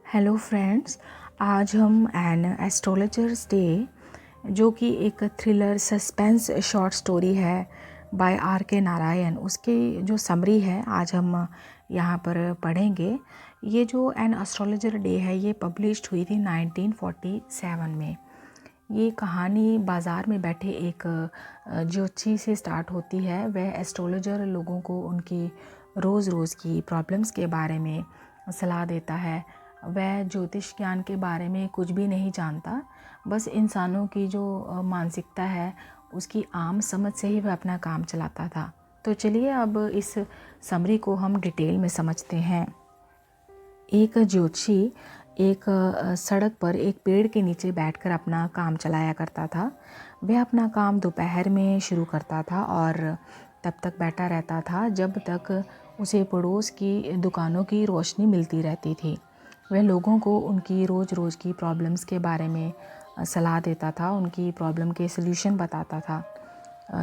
Hello friends, आज हम N astrologers day जो कि एक थ्रिलर सस्पेंस शॉर्ट स्टोरी है बाय आर के नारायण, उसकी जो समरी है आज हम यहाँ पर पढ़ेंगे। ये जो एन एस्ट्रोलॉजर डे है ये पब्लिश्ड हुई थी 1947 में। ये कहानी बाज़ार में बैठे एक ज्योतिषी से स्टार्ट होती है। वह एस्ट्रोलॉजर लोगों को उनकी रोज़ रोज़ की प्रॉब्लम्स के बारे में सलाह देता है। वह ज्योतिष ज्ञान के बारे में कुछ भी नहीं जानता, बस इंसानों की जो मानसिकता है उसकी आम समझ से ही वह अपना काम चलाता था। तो चलिए अब इस समरी को हम डिटेल में समझते हैं। एक ज्योतिषी एक सड़क पर एक पेड़ के नीचे बैठकर अपना काम चलाया करता था। वह अपना काम दोपहर में शुरू करता था और तब तक बैठा रहता था जब तक उसे पड़ोस की दुकानों की रोशनी मिलती रहती थी। वह लोगों को उनकी रोज़ रोज़ की प्रॉब्लम्स के बारे में सलाह देता था, उनकी प्रॉब्लम के सल्यूशन बताता था।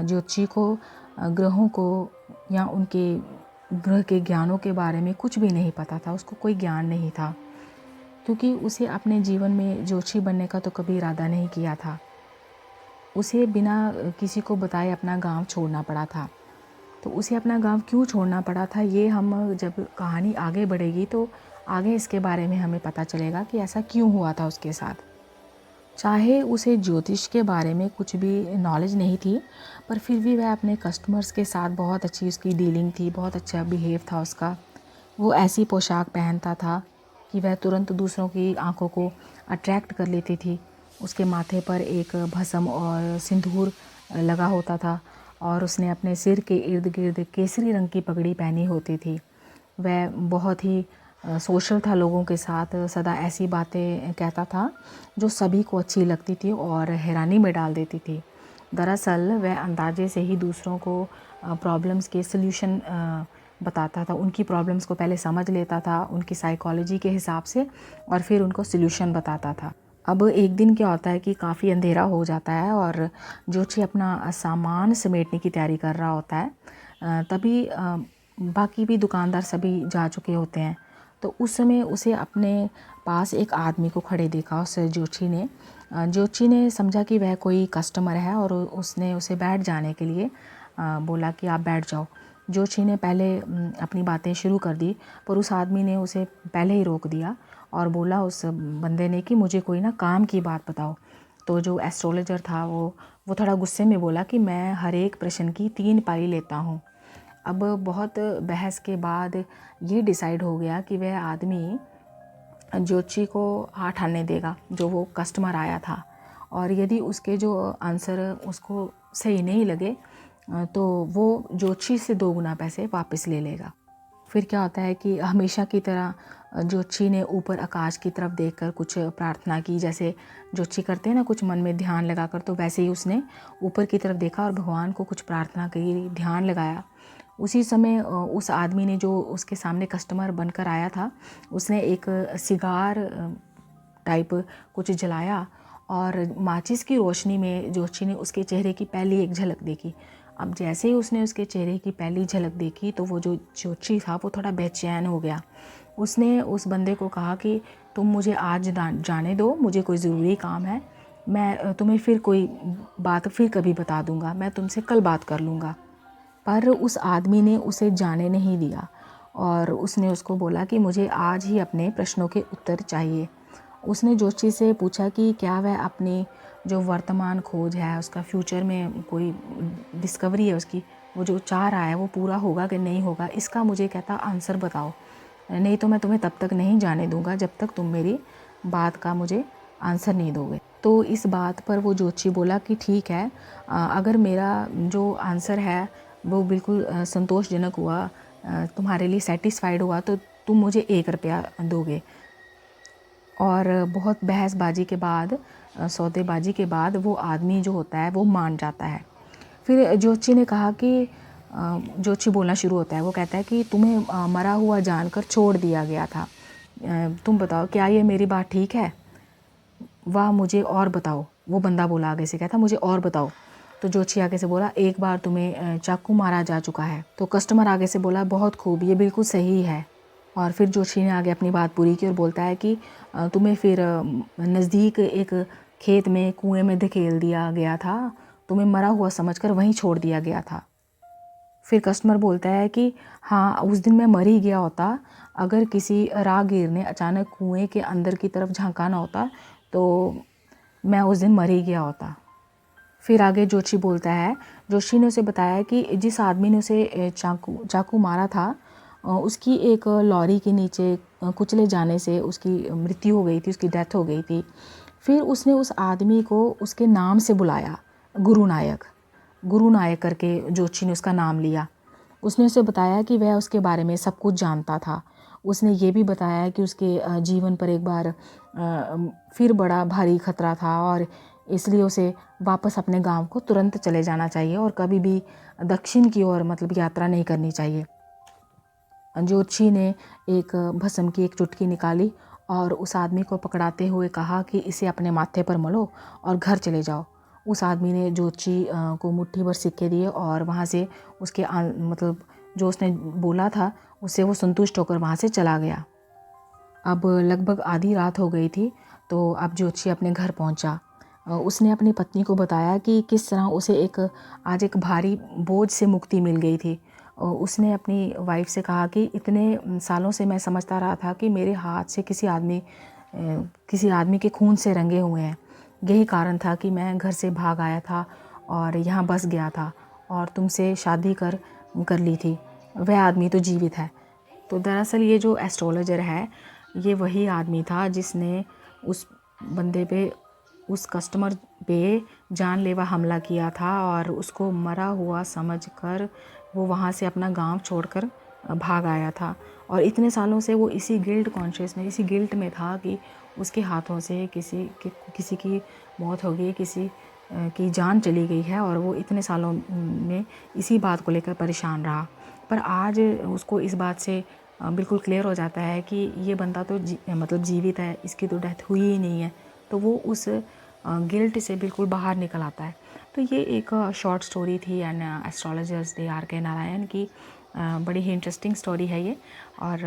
ज्योतिषी को ग्रहों को या उनके ग्रह के ज्ञानों के बारे में कुछ भी नहीं पता था, उसको कोई ज्ञान नहीं था, क्योंकि उसे अपने जीवन में ज्योतिषी बनने का तो कभी इरादा नहीं किया था। उसे बिना किसी को बताए अपना गांव छोड़ना पड़ा था। तो उसे अपना गांव क्यों छोड़ना पड़ा था, ये हम जब कहानी आगे बढ़ेगी तो आगे इसके बारे में हमें पता चलेगा कि ऐसा क्यों हुआ था उसके साथ। चाहे उसे ज्योतिष के बारे में कुछ भी नॉलेज नहीं थी, पर फिर भी वह अपने कस्टमर्स के साथ बहुत अच्छी उसकी डीलिंग थी, बहुत अच्छा बिहेव था उसका। वो ऐसी पोशाक पहनता था कि वह तुरंत दूसरों की आंखों को अट्रैक्ट कर लेती थी। उसके माथे पर एक भस्म और सिंदूर लगा होता था और उसने अपने सिर के इर्द गिर्द केसरी रंग की पगड़ी पहनी होती थी। वह बहुत ही सोशल था, लोगों के साथ सदा ऐसी बातें कहता था जो सभी को अच्छी लगती थी और हैरानी में डाल देती थी। दरअसल वह अंदाजे से ही दूसरों को प्रॉब्लम्स के सल्यूशन बताता था। उनकी प्रॉब्लम्स को पहले समझ लेता था उनकी साइकोलॉजी के हिसाब से और फिर उनको सल्यूशन बताता था। अब एक दिन क्या होता है कि काफ़ी अंधेरा हो जाता है और ज्योतिषी अपना सामान समेटने की तैयारी कर रहा होता है। तभी बाकी भी दुकानदार सभी जा चुके होते हैं। तो उस समय उसे अपने पास एक आदमी को खड़े देखा उस ज्योतिषी ने समझा कि वह कोई कस्टमर है और उसने उसे बैठ जाने के लिए बोला कि आप बैठ जाओ। ज्योतिषी ने पहले अपनी बातें शुरू कर दी, पर उस आदमी ने उसे पहले ही रोक दिया और बोला उस बंदे ने कि मुझे कोई ना काम की बात बताओ। तो जो एस्ट्रोलॉजर था वो थोड़ा गुस्से में बोला कि मैं हर एक प्रश्न की 3 पाई लेता हूँ। अब बहुत बहस के बाद ये डिसाइड हो गया कि वह आदमी ज्योतिषी को 8 आने देगा जो वो कस्टमर आया था, और यदि उसके जो आंसर उसको सही नहीं लगे तो वो ज्योतिषी से 2 गुना पैसे वापस ले लेगा। फिर क्या होता है कि हमेशा की तरह ज्योतिषी ने ऊपर आकाश की तरफ देखकर कुछ प्रार्थना की, जैसे ज्योतिषी करते हैं ना कुछ मन में ध्यान लगाकर, तो वैसे ही उसने ऊपर की तरफ देखा और भगवान को कुछ प्रार्थना की, ध्यान लगाया। उसी समय उस आदमी ने जो उसके सामने कस्टमर बनकर आया था उसने एक सिगार टाइप कुछ जलाया और माचिस की रोशनी में ज्योतिषी ने उसके चेहरे की पहली एक झलक देखी। अब जैसे ही उसने उसके चेहरे की पहली झलक देखी तो वो जो ज्योतिषी था वो थोड़ा बेचैन हो गया। उसने उस बंदे को कहा कि तुम मुझे आज जाने दो, मुझे कोई ज़रूरी काम है, मैं तुम्हें फिर कोई बात फिर कभी बता दूंगा, मैं तुमसे कल बात कर लूँगा। पर उस आदमी ने उसे जाने नहीं दिया और उसने उसको बोला कि मुझे आज ही अपने प्रश्नों के उत्तर चाहिए। उसने ज्योतिषी से पूछा कि क्या वह अपनी जो वर्तमान खोज है, उसका फ्यूचर में कोई डिस्कवरी है उसकी, वो जो चाह रहा है वो पूरा होगा कि नहीं होगा, इसका मुझे कहता आंसर बताओ, नहीं तो मैं तुम्हें तब तक नहीं जाने दूंगा जब तक तुम मेरी बात का मुझे आंसर नहीं दोगे। तो इस बात पर वो ज्योतिषी बोला कि ठीक है, अगर मेरा जो आंसर है वो बिल्कुल संतोषजनक हुआ, तुम्हारे लिए सेटिस्फाइड हुआ, तो तुम मुझे 1 रुपया दोगे। और बहुत बहसबाजी के बाद, सौदेबाजी के बाद वो आदमी जो होता है वो मान जाता है। फिर ज्योतिषी ने कहा कि ज्योतिषी बोलना शुरू होता है, वो कहता है कि तुम्हें मरा हुआ जानकर छोड़ दिया गया था, तुम बताओ क्या ये मेरी बात ठीक है? वाह, मुझे और बताओ। वो बंदा बोला आगे से, कहता मुझे और बताओ। तो ज्योतिषी आगे से बोला एक बार तुम्हें चाकू मारा जा चुका है। तो कस्टमर आगे से बोला बहुत खूब, ये बिल्कुल सही है। और फिर जोशी ने आगे अपनी बात पूरी की और बोलता है कि तुम्हें फिर नज़दीक एक खेत में कुएं में धकेल दिया गया था, तुम्हें मरा हुआ समझकर वहीं छोड़ दिया गया था। फिर कस्टमर बोलता है कि हाँ, उस दिन मैं मर ही गया होता, अगर किसी राहगीर ने अचानक कुएं के अंदर की तरफ झांका ना होता तो मैं उस दिन मर ही गया होता। फिर आगे जोशी बोलता है, जोशी ने उसे बताया कि जिस आदमी ने उसे चाकू मारा था उसकी एक लॉरी के नीचे कुचले जाने से उसकी मृत्यु हो गई थी, उसकी डेथ हो गई थी। फिर उसने उस आदमी को उसके नाम से बुलाया, गुरु नायक करके जोशी ने उसका नाम लिया। उसने उसे बताया कि वह उसके बारे में सब कुछ जानता था। उसने ये भी बताया कि उसके जीवन पर एक बार फिर बड़ा भारी खतरा था और इसलिए उसे वापस अपने गांव को तुरंत चले जाना चाहिए और कभी भी दक्षिण की ओर मतलब यात्रा नहीं करनी चाहिए। जोशी ने एक भस्म की एक चुटकी निकाली और उस आदमी को पकड़ाते हुए कहा कि इसे अपने माथे पर मलो और घर चले जाओ। उस आदमी ने जोशी को मुट्ठी भर सिक्के दिए और वहाँ से उसके मतलब जो उसने बोला था उससे वो संतुष्ट होकर वहाँ से चला गया। अब लगभग आधी रात हो गई थी, तो अब जोशी अपने घर पहुँचा। उसने अपनी पत्नी को बताया कि किस तरह उसे आज एक भारी बोझ से मुक्ति मिल गई थी। उसने अपनी वाइफ से कहा कि इतने सालों से मैं समझता रहा था कि मेरे हाथ से किसी आदमी के खून से रंगे हुए हैं। यही कारण था कि मैं घर से भाग आया था और यहाँ बस गया था और तुमसे शादी कर ली थी। वह आदमी तो जीवित है। तो दरअसल ये जो एस्ट्रोलॉजर है, ये वही आदमी था जिसने उस बंदे पे, उस कस्टमर पे जानलेवा हमला किया था और उसको मरा हुआ समझकर वो वहाँ से अपना गांव छोड़कर भाग आया था। और इतने सालों से वो इसी गिल्ट में था कि उसके हाथों से किसी की मौत हो गई, किसी की जान चली गई है और वो इतने सालों में इसी बात को लेकर परेशान रहा। पर आज उसको इस बात से बिल्कुल क्लियर हो जाता है कि ये बंदा तो मतलब जीवित है, इसकी तो डेथ हुई ही नहीं है। तो वो उस गिल्ट से बिल्कुल बाहर निकल आता है। तो ये एक शॉर्ट स्टोरी थी and astrologer's day R K. Narayan की। बड़ी ही इंटरेस्टिंग स्टोरी है ये। और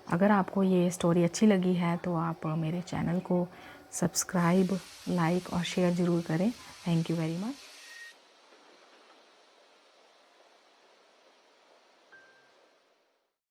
अगर आपको ये स्टोरी अच्छी लगी है तो आप मेरे चैनल को सब्सक्राइब, लाइक और शेयर ज़रूर करें। Thank you very much.